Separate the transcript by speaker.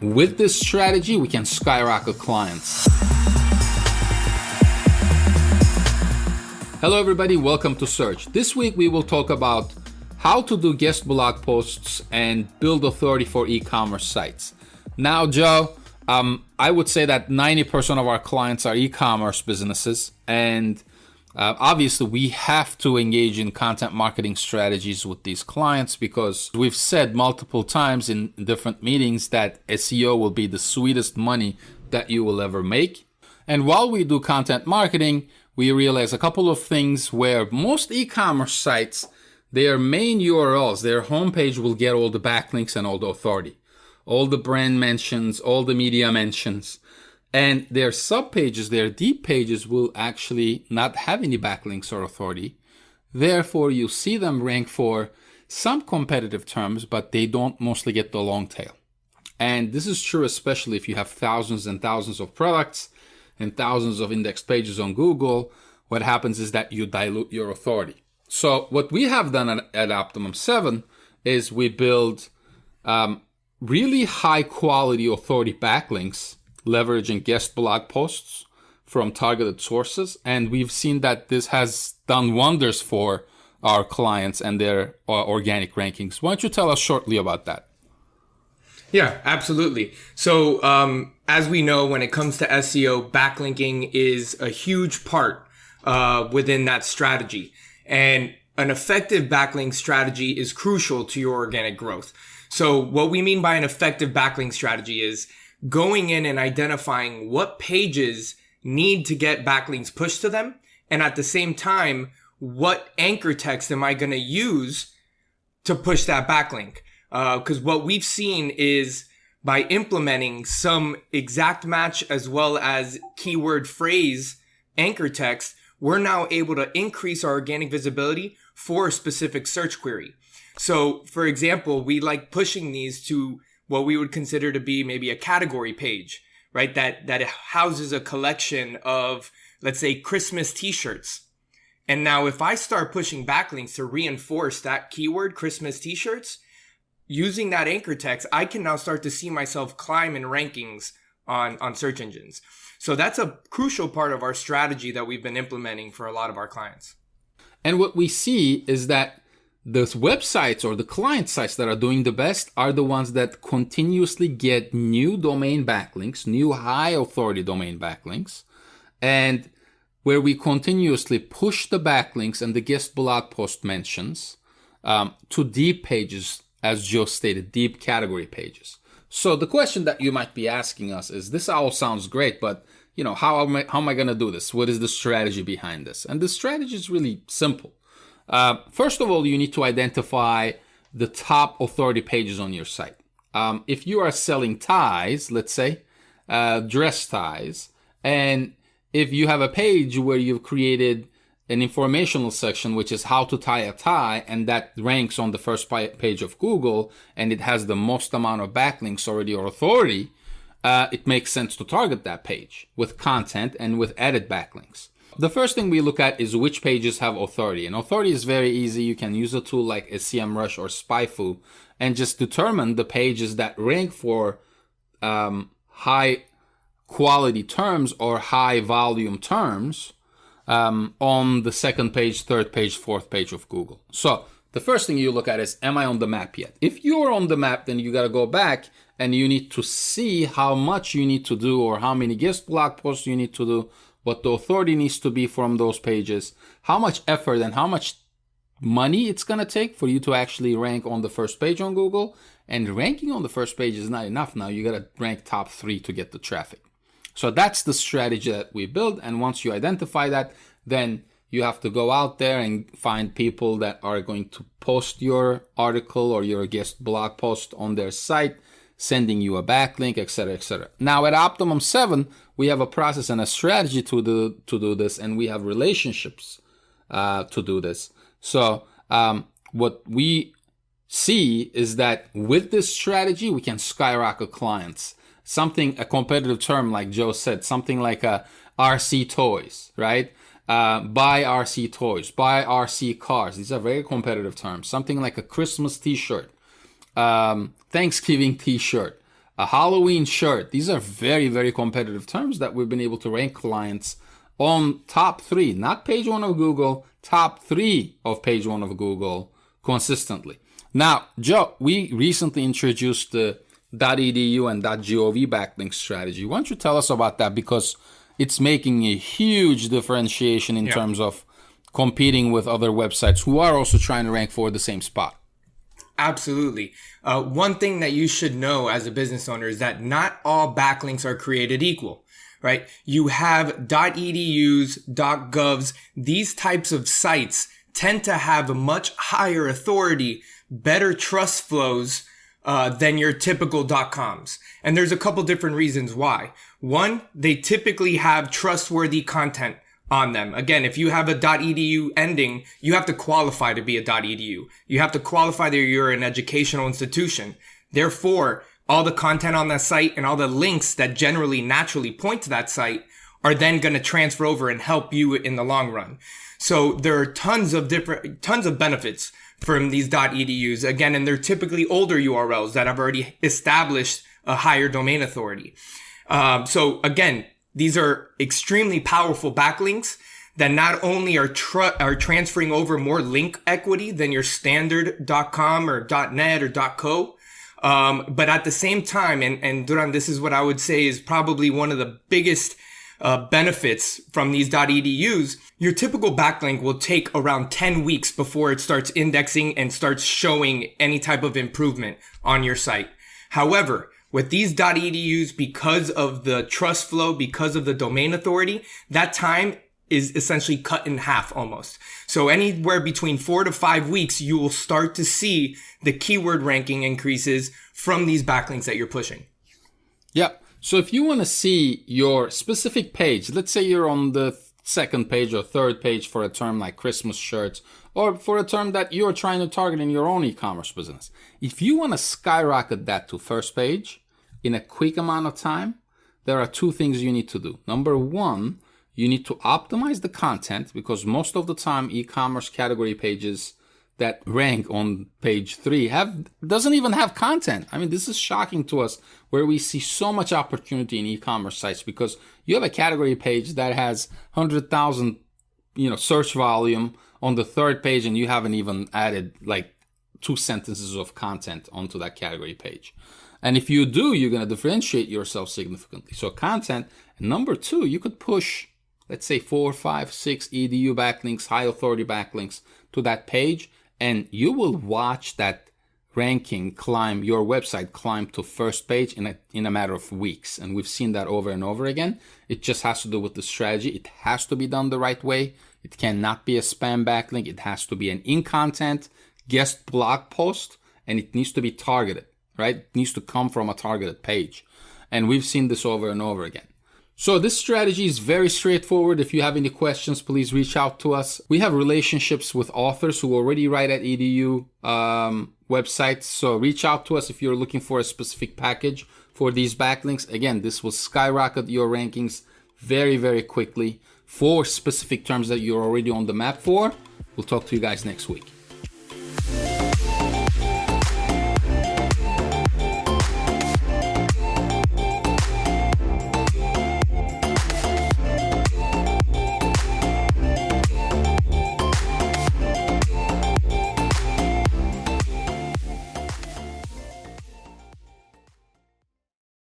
Speaker 1: with this strategy, we can skyrocket clients. Hello everybody, welcome to Search. This week we will talk about how to do guest blog posts and build authority for e-commerce sites. Now, Joe, I would say that 90% of our clients are e-commerce businesses, and obviously we have to engage in content marketing strategies with these clients because we've said multiple times in different meetings that SEO will be the sweetest money that you will ever make. And while we do content marketing, we realize a couple of things where most e-commerce sites, their main URLs, their homepage will get all the backlinks and all the authority, all the brand mentions, all the media mentions, and their subpages, their deep pages will actually not have any backlinks or authority. Therefore, you see them rank for some competitive terms, but they don't mostly get the long tail. And this is true especially if you have thousands and thousands of products and thousands of indexed pages on Google. What happens is that you dilute your authority. So what we have done at Optimum 7 is we build really high quality authority backlinks, leveraging guest blog posts from targeted sources. And we've seen that this has done wonders for our clients and their organic rankings. Why don't you tell us shortly about that?
Speaker 2: Yeah, absolutely. So as we know, when it comes to SEO, backlinking is a huge part within that strategy. And an effective backlink strategy is crucial to your organic growth. So what we mean by an effective backlink strategy is going in and identifying what pages need to get backlinks pushed to them. And at the same time, what anchor text am I going to use to push that backlink? Because what we've seen is by implementing some exact match as well as keyword phrase anchor text, we're now able to increase our organic visibility for a specific search query. So, for example, we like pushing these to what we would consider to be maybe a category page, right? That houses a collection of, let's say, Christmas t-shirts. And now if I start pushing backlinks to reinforce that keyword, Christmas t-shirts, using that anchor text, I can now start to see myself climb in rankings on search engines. So that's a crucial part of our strategy that we've been implementing for a lot of our clients.
Speaker 1: And what we see is that those websites or the client sites that are doing the best are the ones that continuously get new domain backlinks, new high authority domain backlinks, and where we continuously push the backlinks and the guest blog post mentions to deep pages, as Joe stated, deep category pages. So the question that you might be asking us is, this all sounds great, but how am I going to do this? What is the strategy behind this? And the strategy is really simple. First of all, you need to identify the top authority pages on your site. If you are selling ties, let's say, dress ties, and if you have a page where you've created an informational section, which is how to tie a tie, and that ranks on the first page of Google, and it has the most amount of backlinks already or authority, it makes sense to target that page with content and with added backlinks. The first thing we look at is which pages have authority. And authority is very easy. You can use a tool like SEMrush or SpyFu and just determine the pages that rank for high quality terms or high volume terms on the second page, third page, fourth page of Google. So the first thing you look at is, am I on the map yet? If you're on the map, then you got to go back and you need to see how much you need to do or how many guest blog posts you need to do, what the authority needs to be from those pages, how much effort and how much money it's going to take for you to actually rank on the first page on Google. And ranking on the first page is not enough. Now you got to rank top 3 to get the traffic. So that's the strategy that we build. And once you identify that, then you have to go out there and find people that are going to post your article or your guest blog post on their site, sending you a backlink, etc., etc. Now at Optimum 7, we have a process and a strategy to do this, and we have relationships to do this. So what we see is that with this strategy, we can skyrocket clients. A competitive term, like Joe said, something like a RC toys, right? Buy RC toys, buy RC cars. These are very competitive terms. Something like a Christmas t-shirt, Thanksgiving t-shirt, a Halloween shirt. These are very, very competitive terms that we've been able to rank clients on top 3, not page 1 of Google, top 3 of page 1 of Google consistently. Now, Joe, we recently introduced the .edu and .gov backlink strategy. Why don't you tell us about that? Because it's making a huge differentiation in terms of competing with other websites who are also trying to rank for the same spot.
Speaker 2: Absolutely. One thing that you should know as a business owner is that not all backlinks are created equal, right? You have .edus, .govs, these types of sites tend to have a much higher authority, better trust flows than your typical .coms. And there's a couple different reasons why. One, they typically have trustworthy content on them. Again, if you have a .edu ending, you have to qualify to be a .edu. You have to qualify that you're an educational institution. Therefore, all the content on that site and all the links that generally naturally point to that site are then going to transfer over and help you in the long run. So there are tons of benefits from these .edus. Again, and they're typically older URLs that have already established a higher domain authority. So again, these are extremely powerful backlinks that not only are transferring over more link equity than your standard .com or .net or .co, but at the same time, and Duran, this is what I would say is probably one of the biggest benefits from these .edus, your typical backlink will take around 10 weeks before it starts indexing and starts showing any type of improvement on your site. However, with these .edus, because of the trust flow, because of the domain authority, that time is essentially cut in half almost. So anywhere between 4 to 5 weeks, you will start to see the keyword ranking increases from these backlinks that you're pushing.
Speaker 1: Yep. So if you want to see your specific page, let's say you're on the second page or third page for a term like Christmas shirts, or for a term that you're trying to target in your own e-commerce business. If you want to skyrocket that to first page in a quick amount of time, there are 2 things you need to do. Number 1, you need to optimize the content, because most of the time e-commerce category pages that rank on page 3 doesn't even have content. I mean, this is shocking to us, where we see so much opportunity in e-commerce sites, because you have a category page that has 100,000, search volume on the third page, and you haven't even added like 2 sentences of content onto that category page. And if you do, you're going to differentiate yourself significantly. So content. And number 2, you could push, let's say 4, 5, 6 edu backlinks, high authority backlinks to that page, and you will watch that ranking climb, your website climb to first page in a matter of weeks. And we've seen that over and over again. It just has to do with the strategy. It has to be done the right way. It cannot be a spam backlink. It has to be an in-content guest blog post, and it needs to be targeted, right? It needs to come from a targeted page. And we've seen this over and over again. So this strategy is very straightforward. If you have any questions, please reach out to us. We have relationships with authors who already write at edu websites. So reach out to us if you're looking for a specific package for these backlinks. Again, this will skyrocket your rankings very, very quickly for specific terms that you're already on the map for. We'll talk to you guys next week.